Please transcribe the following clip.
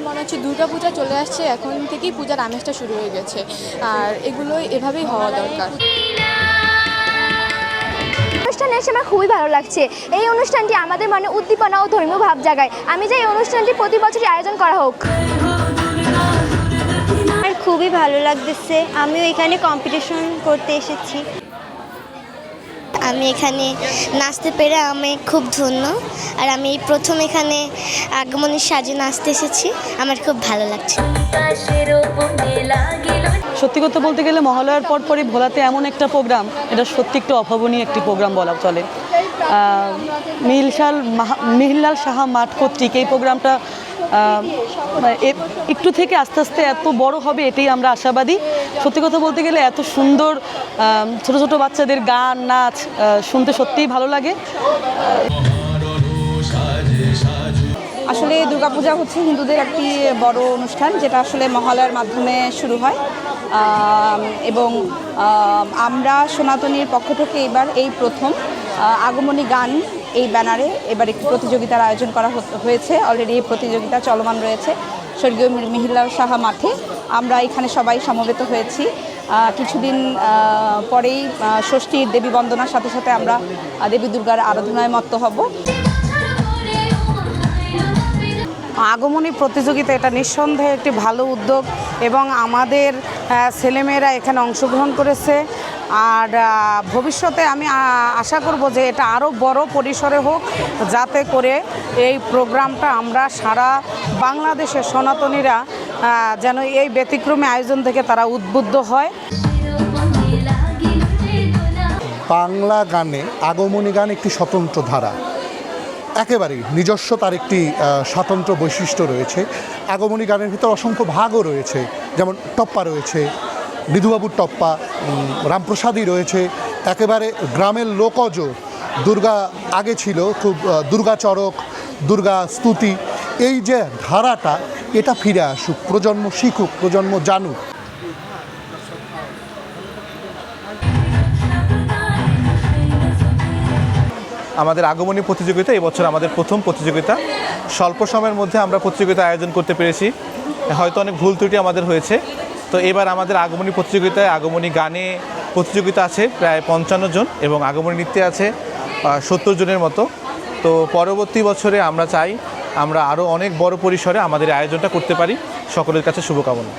মনে হচ্ছে দুর্গাপূজা চলে আসছে, এখন থেকেই পূজার আমেজটা শুরু হয়ে গেছে। আর এগুলো এভাবেই হওয়া দরকার। অনুষ্ঠানে এসে আমার খুবই ভালো লাগছে। এই অনুষ্ঠানটি আমাদের মনে উদ্দীপনা ও ধর্মীয় ভাব জাগায়। আমি চাই এই অনুষ্ঠানটি প্রতি বছরই আয়োজন করা হোক। আমার খুবই ভালো লাগতেছে। আমিও এখানে কম্পিটিশন করতে এসেছি। আমি এখানে নাচতে পেরে আমি খুব ধন্য। আর আমি প্রথম এখানে আগমনের সাজে নাচতে এসেছি, আমার খুব ভালো লাগছে। সত্যি কথা বলতে গেলে মহালয়ার পরপরই ভোলাতে এমন একটা প্রোগ্রাম, এটা সত্যি একটু অভাবনীয় একটি প্রোগ্রাম বলা চলে। মিহিরলাল সাহা মাঠ কর্তৃক এই প্রোগ্রামটা একটু থেকে আস্তে আস্তে এত বড় হবে, এটাই আমরা আশাবাদী। সত্যি কথা বলতে গেলে এত সুন্দর ছোট ছোট বাচ্চাদের গান নাচ শুনতে সত্যিই ভালো লাগে। আসলে দুর্গাপূজা হচ্ছে হিন্দুদের একটি বড় অনুষ্ঠান, যেটা আসলে মহালয়ার মাধ্যমে শুরু হয়। এবং আমরা সনাতনীর পক্ষ থেকে এবার এই প্রথম আগমনী গান এই ব্যানারে এবার একটি প্রতিযোগিতার আয়োজন করা হয়েছে। অলরেডি এই প্রতিযোগিতা চলমান রয়েছে স্বর্গীয় মিহিরলাল সাহা মাঠে। আমরা এখানে সবাই সমবেত হয়েছি। কিছুদিন পরেই ষষ্ঠীর দেবী বন্দনার সাথে সাথে আমরা দেবী দুর্গার আরাধনায় মত্ত হব। আগমনী প্রতিযোগিতা এটা নিঃসন্দেহে একটি ভালো উদ্যোগ এবং আমাদের ছেলেমেয়েরা এখানে অংশগ্রহণ করেছে। আর ভবিষ্যতে আমি আশা করব যে এটা আরও বড় পরিসরে হোক, যাতে করে এই প্রোগ্রামটা আমরা সারা বাংলাদেশের সনাতনীরা যেন এই ব্যতিক্রমী আয়োজন থেকে তারা উদ্বুদ্ধ হয়। বাংলা গানে আগমনী গান একটি স্বতন্ত্র ধারা, একেবারেই নিজস্ব তার একটি স্বতন্ত্র বৈশিষ্ট্য রয়েছে। আগমনী গানের ভিতর অসংখ্য ভাগও রয়েছে, যেমন টপ্পা রয়েছে, বিধুবাবুর টপ্পা, রামপ্রসাদই রয়েছে, একেবারে গ্রামের লোকজ দুর্গা আগে ছিল খুব দুর্গা চরক, দুর্গা স্তুতি। এই যে ধারাটা এটা ফিরে আসুক, প্রজন্ম শিখুক, প্রজন্ম জানুক। আমাদের আগমনী প্রতিযোগিতা এবছর আমাদের প্রথম প্রতিযোগিতা। স্বল্প সময়ের মধ্যে আমরা প্রতিযোগিতা আয়োজন করতে পেরেছি, হয়তো অনেক ভুল ত্রুটি আমাদের হয়েছে। তো এবার আমাদের আগমনী প্রতিযোগিতায় আগমনী গানে প্রতিযোগিতা আছে প্রায় 55 জন এবং আগমনী নৃত্যে আছে 70 জনের মতো। তো পরবর্তী বছরে আমরা চাই আমরা আরও অনেক বড় পরিসরে আমাদের আয়োজনটা করতে পারি। সকলের কাছে শুভকামনা।